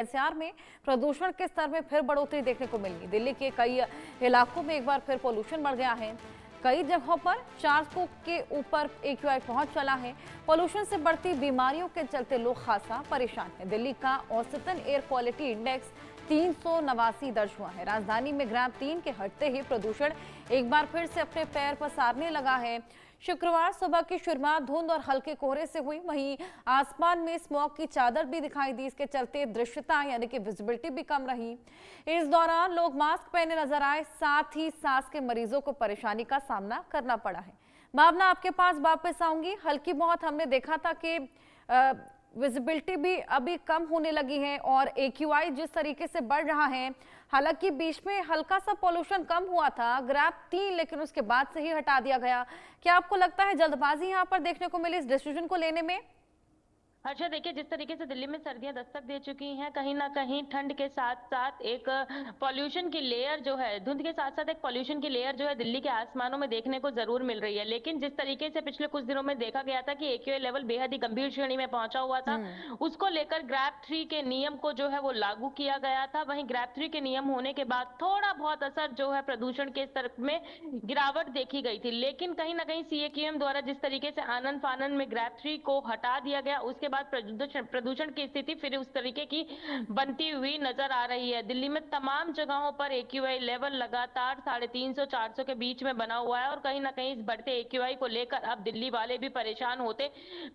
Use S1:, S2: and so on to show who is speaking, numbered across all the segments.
S1: NCR में प्रदूषण के स्तर में फिर बढ़ोतरी देखने को मिली। दिल्ली के कई इलाकों में एक बार फिर पोल्यूशन बढ़ गया है। कई जगहों पर 400 के ऊपर AQI पहुंच चला है। पोल्यूशन से बढ़ती बीमारियों के चलते लोग खासा परेशान हैं। दिल्ली का औसतन एयर क्वालिटी इंडेक्स 389 दर्ज हुआ है। राजधानी में ग्राम 3 के हटते ही प्रदूषण एक बार फिर से अपने पैर पसारने लगा है। शुक्रवार सुबह की शुरुआत धुंध और हल्के कोहरे से हुई, वहीं आसमान में स्मॉग की चादर भी दिखाई दी। इसके चलते दृश्यता यानी कि विजिबिलिटी भी कम रही। इस दौरान लोग मास्क पहने नजर आए, साथ ही सांस के मरीजों को परेशानी का सामना करना पड़ा है। भावना, आपके पास वापस आऊंगी। हल्की बहुत हमने देखा था कि विजिबिलिटी भी अभी कम होने लगी है और AQI जिस तरीके से बढ़ रहा है, हालांकि बीच में हल्का सा पोल्यूशन कम हुआ था ग्राफ 3, लेकिन उसके बाद से ही हटा दिया गया। क्या आपको लगता है जल्दबाजी यहाँ पर देखने को मिली इस डिसीजन को लेने में?
S2: अच्छा, देखिए, जिस तरीके से दिल्ली में सर्दियां दस्तक दे चुकी हैं, कहीं ना कहीं ठंड के साथ साथ एक पॉल्यूशन की लेयर जो है, धुंध के साथ साथ एक पॉल्यूशन की लेयर जो है दिल्ली के आसमानों में देखने को जरूर मिल रही है। लेकिन जिस तरीके से पिछले कुछ दिनों में देखा गया था कि AQI लेवल बेहद ही गंभीर श्रेणी में पहुंचा हुआ था, उसको लेकर ग्रैप 3 के नियम को जो है वो लागू किया गया था। वहीं ग्रैप 3 के नियम होने के बाद थोड़ा बहुत असर जो है प्रदूषण के स्तर में गिरावट देखी गई थी। लेकिन कहीं ना कहीं CAQM द्वारा जिस तरीके से आनन फानन में ग्रैप 3 को हटा दिया गया, उसके बाद प्रदूषण की स्थिति फिर उस तरीके की बनती हुई नजर आ रही है। दिल्ली में तमाम जगहों पर AQI लेवल लगातार 350 400 के बीच में बना हुआ है और कहीं ना कहीं इस बढ़ते AQI को लेकर अब दिल्ली वाले भी परेशान होते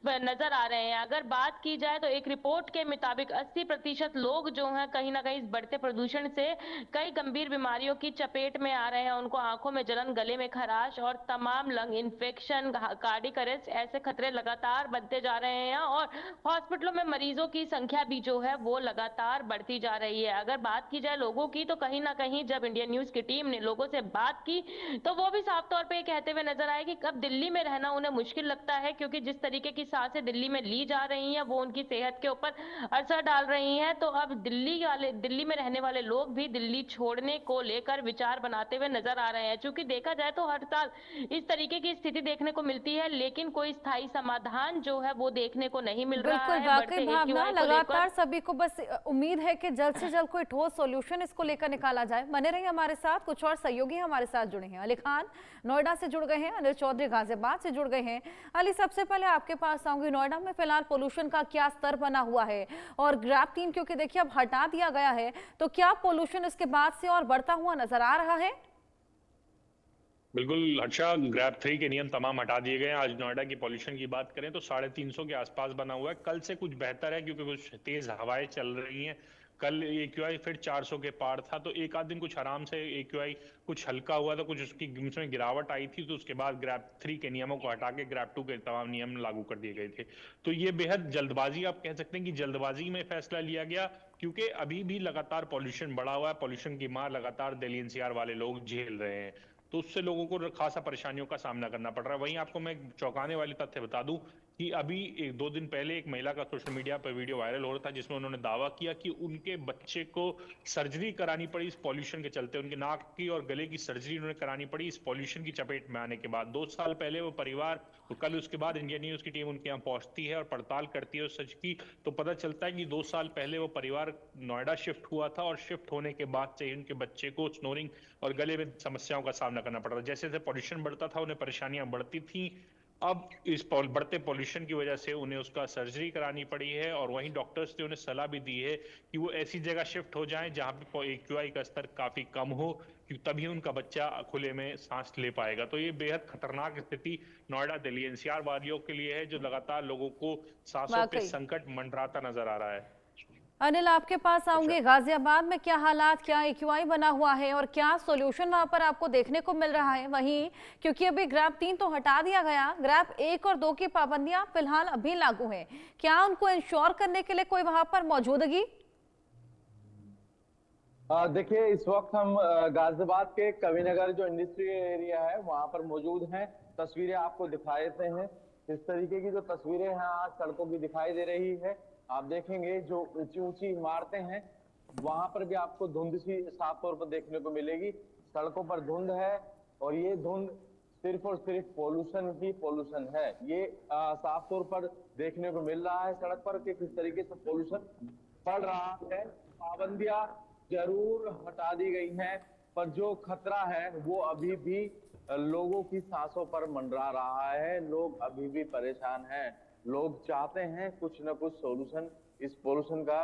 S2: नजर आ रहे हैं। अगर बात की जाए तो एक रिपोर्ट के मुताबिक 80% लोग जो हैं कहीं ना कहीं इस बढ़ते प्रदूषण से कई गंभीर बीमारियों की चपेट में आ रहे हैं। उनको आंखों में जलन, गले में खराश और तमाम लंग इन्फेक्शन, कार्डियक अरेस्ट ऐसे खतरे लगातार बनते जा रहे हैं और हॉस्पिटलों में मरीजों की संख्या भी जो है वो लगातार बढ़ती जा रही है। अगर बात की जाए लोगों की, तो कहीं ना कहीं जब इंडियन न्यूज की टीम ने लोगों से बात की तो वो भी साफ तौर पे कहते हुए नजर आए कि अब दिल्ली में रहना उन्हें मुश्किल लगता है, क्योंकि जिस तरीके की सांसें दिल्ली में ली जा रही हैं वो उनकी सेहत के ऊपर असर डाल रही हैं। तो अब दिल्ली में रहने वाले लोग भी दिल्ली छोड़ने को लेकर विचार बनाते हुए नजर आ रहे हैं। चूंकि देखा जाए तो हर साल इस तरीके की स्थिति देखने को मिलती है, लेकिन कोई स्थायी समाधान जो है वो देखने को नहीं मिल रहा
S1: बिल्कुल,
S2: है
S1: वाकई
S2: बढ़ते
S1: भावना,
S2: AQI को
S1: लगातार
S2: लेकर।
S1: सभी को बस उम्मीद है कि जल्द से जल्द कोई ठोस सॉल्यूशन इसको लेकर निकाला जाए। बने रहिए हमारे साथ, कुछ और सहयोगी हमारे साथ जुड़े हैं। अली खान नोएडा से जुड़ गए हैं, अनिल चौधरी गाजियाबाद से जुड़ गए हैं। अली, सबसे पहले आपके पास आऊंगी। नोएडा में फिलहाल पोल्यूशन का क्या स्तर बना हुआ है और ग्राफ 3 क्योंकि देखिए अब हटा दिया गया है, तो क्या पोल्यूशन इसके बाद से और बढ़ता हुआ नजर आ रहा है?
S3: बिल्कुल हर्षा, ग्रैप 3 के नियम तमाम हटा दिए गए हैं। आज नोएडा की पॉल्यूशन की बात करें तो 350 के आसपास बना हुआ है। कल से कुछ बेहतर है क्योंकि कुछ तेज हवाएं चल रही हैं। कल AQI फिर 400 के पार था, तो एक आध दिन कुछ आराम से AQI कुछ हल्का हुआ था, कुछ उसमें गिरावट आई थी। तो उसके बाद ग्रैप 3 के नियमों को हटा के ग्रैप 2 के तमाम नियम लागू कर दिए गए थे। तो ये बेहद जल्दबाजी, आप कह सकते हैं कि जल्दबाजी में फैसला लिया गया, क्योंकि अभी भी लगातार पॉल्यूशन बढ़ा हुआ है। पॉल्यूशन की मार लगातार दिल्ली NCR वाले लोग झेल रहे हैं, तो उससे लोगों को खासा परेशानियों का सामना करना पड़ रहा है। वहीं आपको मैं एक चौंकाने वाली तथ्य बता दूं कि अभी 1-2 दिन पहले एक महिला का सोशल मीडिया पर वीडियो वायरल हो रहा था, जिसमें उन्होंने दावा किया कि उनके बच्चे को सर्जरी करानी पड़ी इस पॉल्यूशन के चलते। उनके नाक की और गले की सर्जरी उन्होंने करानी पड़ी इस पॉल्यूशन की चपेट में आने के बाद। 2 साल पहले वो परिवार, कल उसके बाद इंडियन न्यूज की टीम उनके यहाँ पहुंचती है और पड़ताल करती है उस सच की, तो पता चलता है कि 2 साल पहले वो परिवार नोएडा शिफ्ट हुआ था और शिफ्ट होने के बाद से ही उनके बच्चे को स्नोरिंग और गले में समस्याओं का सामना करना पड़ रहा था। जैसे जैसे पॉल्यूशन बढ़ता था उन्हें परेशानियां बढ़ती थी। अब इस बढ़ते पॉल्यूशन की वजह से उन्हें उसका सर्जरी करानी पड़ी है और वहीं डॉक्टर्स ने उन्हें सलाह भी दी है कि वो ऐसी जगह शिफ्ट हो जाएं जहां पे AQI का स्तर काफी कम हो, क्योंकि तभी उनका बच्चा खुले में सांस ले पाएगा। तो ये बेहद खतरनाक स्थिति नोएडा दिल्ली NCR वालियों के लिए है, जो लगातार लोगों को सांसों पे
S1: वाकई।
S3: संकट मंडराता नजर आ रहा है।
S1: अनिल, आपके पास
S3: अच्छा,
S1: आऊंगी। गाजियाबाद में क्या हालात, क्या AQI बना हुआ है और क्या सॉल्यूशन वहां पर आपको देखने को मिल रहा है? वहीं क्योंकि अभी ग्राफ 3 तो हटा दिया गया, ग्राफ 1 और 2 की पाबंदियां फिलहाल अभी लागू हैं। क्या उनको इंश्योर करने के लिए कोई वहां पर मौजूदगी?
S4: देखिए, इस वक्त हम गाजियाबाद के कविनगर जो इंडस्ट्रियल एरिया है वहां पर मौजूद हैं। तस्वीरें आपको दिखा देते हैं। इस तरीके की जो तस्वीरें हैं आज सड़कों की दिखाई दे रही है। आप देखेंगे जो ऊंची ऊंची इमारतें हैं वहां पर भी आपको धुंध सी साफ तौर पर देखने को मिलेगी। सड़कों पर धुंध है और ये धुंध सिर्फ और सिर्फ पोल्यूशन ही पोल्यूशन है। ये साफ तौर पर देखने को मिल रहा है सड़क पर कि किस तरीके से पोल्यूशन बढ़ रहा है। पाबंदियां जरूर हटा दी गई हैं, पर जो खतरा है वो अभी भी लोगों की सांसों पर मंडरा रहा है। लोग अभी भी परेशान हैं। लोग चाहते हैं कुछ न कुछ सॉल्यूशन इस पोल्यूशन का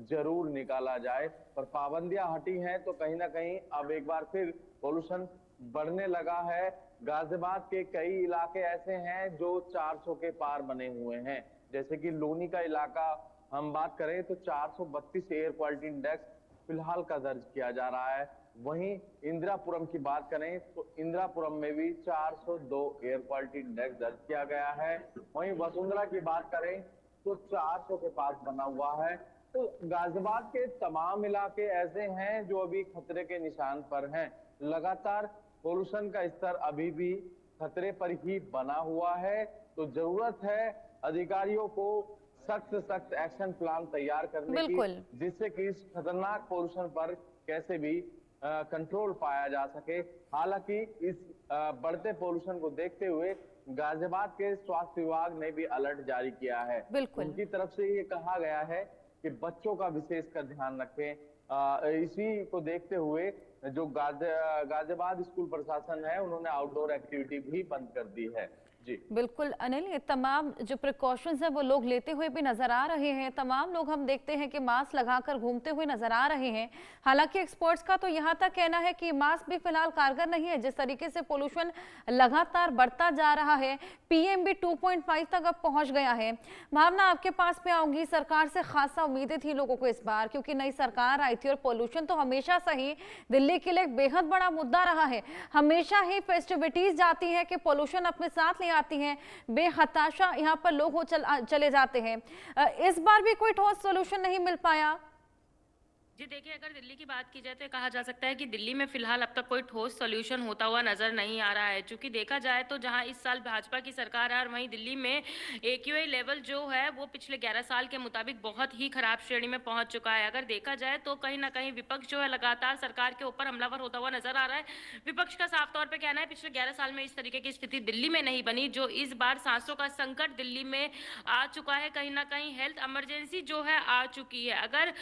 S4: जरूर निकाला जाए, पर पाबंदियां हटी हैं तो कहीं ना कहीं अब एक बार फिर पोल्यूशन बढ़ने लगा है। गाजियाबाद के कई इलाके ऐसे हैं जो 400 के पार बने हुए हैं, जैसे कि लोनी का इलाका हम बात करें तो 432 एयर क्वालिटी इंडेक्स फिलहाल का दर्ज किया जा रहा है। वहीं इंदिरापुरम की बात करें तो इंदिरापुरम में भी 402 एयर क्वालिटी इंडेक्स दर्ज किया गया है। वहीं वसुंधरा की बात करें तो 400 के पास बना हुआ है। तो गाजियाबाद के तमाम इलाके ऐसे हैं जो अभी खतरे के निशान पर हैं। लगातार पोल्यूशन का स्तर अभी भी खतरे पर ही बना हुआ है। तो जरूरत है अधिकारियों को सख्त एक्शन प्लान तैयार करने की, जिससे कि इस खतरनाक पोल्यूशन पर कैसे भी कंट्रोल पाया जा सके। हालांकि इस बढ़ते पोल्यूशन को देखते हुए गाजियाबाद के स्वास्थ्य विभाग ने भी अलर्ट जारी किया है। उनकी तरफ से ये कहा गया है कि बच्चों का विशेषकर ध्यान रखें। इसी को देखते हुए जो गाजियाबाद स्कूल प्रशासन है उन्होंने आउटडोर एक्टिविटी भी बंद कर दी है। जी
S1: बिल्कुल अनिल, ये तमाम जो प्रिकॉशंस हैं वो लोग लेते हुए भी नजर आ रहे हैं। तमाम लोग हम देखते हैं कि मास्क लगाकर घूमते हुए नजर आ रहे हैं। हालांकि एक्सपर्ट्स का तो यहाँ तक कहना है कि मास्क भी फिलहाल कारगर नहीं है। जिस तरीके से पोल्यूशन लगातार बढ़ता जा रहा है, PM भी 2.5 तक अब पहुंच गया है। भावना, आपके पास में आऊंगी। सरकार से खासा उम्मीदें थी लोगों को इस बार, क्योंकि नई सरकार आई थी और पोल्यूशन तो हमेशा से ही दिल्ली के लिए एक बेहद बड़ा मुद्दा रहा है। हमेशा ही फेस्टिविटीज जाती है कि पोल्यूशन अपने साथ आती हैं, बेहताशा यहाँ पर लोग चले जाते हैं। इस बार भी कोई ठोस सॉल्यूशन नहीं मिल पाया।
S2: जी देखिए, अगर दिल्ली की बात की जाए तो कहा जा सकता है कि दिल्ली में फिलहाल अब तक कोई ठोस सॉल्यूशन होता हुआ नजर नहीं आ रहा है। चूंकि देखा जाए तो जहां इस साल भाजपा की सरकार है और वहीं दिल्ली में AQI लेवल जो है वो पिछले 11 साल के मुताबिक बहुत ही खराब श्रेणी में पहुंच चुका है। अगर देखा जाए तो कहीं ना कहीं विपक्ष जो है लगातार सरकार के ऊपर हमलावर होता हुआ नजर आ रहा है। विपक्ष का साफ तौर पर कहना है पिछले 11 साल में इस तरीके की स्थिति दिल्ली में नहीं बनी जो इस बार सांसों का संकट दिल्ली में आ चुका है। कहीं ना कहीं हेल्थ इमरजेंसी जो है आ चुकी है। अगर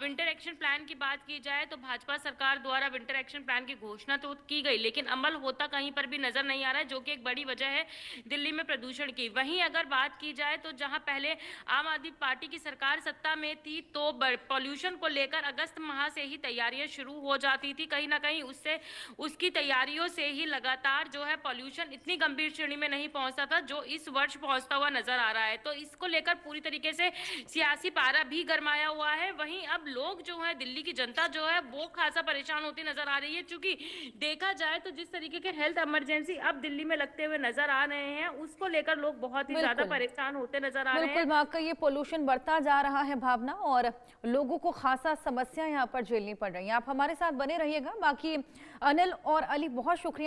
S2: विंटर एक्शन प्लान की बात की जाए तो भाजपा सरकार द्वारा विंटर एक्शन प्लान की घोषणा तो की गई, लेकिन अमल होता कहीं पर भी नजर नहीं आ रहा है, जो कि एक बड़ी वजह है दिल्ली में प्रदूषण की। वहीं अगर बात की जाए तो जहां पहले आम आदमी पार्टी की सरकार सत्ता में थी तो पॉल्यूशन को लेकर अगस्त माह से ही तैयारियां शुरू हो जाती थी। कहीं ना कहीं उससे उसकी तैयारियों से ही लगातार जो है पॉल्यूशन इतनी गंभीर श्रेणी में नहीं पहुंचता था जो इस वर्ष पहुंचता हुआ नजर आ रहा है। तो इसको लेकर पूरी तरीके से सियासी पारा भी गरमाया हुआ है। वहीं अब लोग जो है, दिल्ली की जनता जो है वो खासा परेशान होती नजर आ रही है। क्योंकि देखा जाए तो जिस तरीके के हेल्थ इमरजेंसी अब दिल्ली में लगते हुए नजर आ रहे हैं उसको लेकर लोग बहुत ही ज्यादा परेशान होते नजर आ रहे हैं।
S1: बिल्कुल वाकई ये पोल्यूशन बढ़ता जा रहा है भावना, और लोगों को खासा समस्या यहाँ पर झेलनी पड़ रही है। आप हमारे साथ बने रहिएगा। बाकी अनिल और अली, बहुत शुक्रिया।